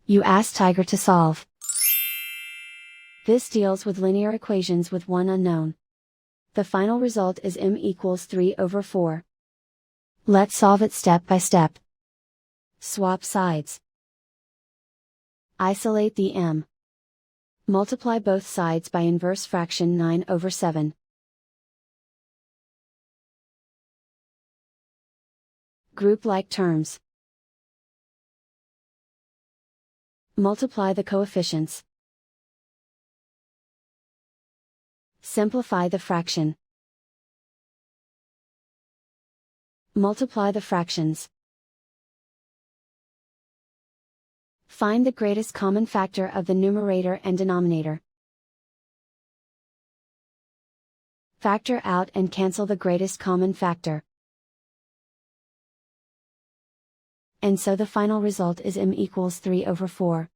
You ask Tiger to solve. This deals with linear equations with one unknown. The final result is m equals 3/4. Let's solve it step by step. Swap sides. Isolate the m. Multiply both sides by inverse fraction 9/7. Group like terms. Multiply the coefficients. Simplify the fraction. Multiply the fractions. Find the greatest common factor of the numerator and denominator. Factor out and cancel the greatest common factor. And so the final result is m equals 3/4.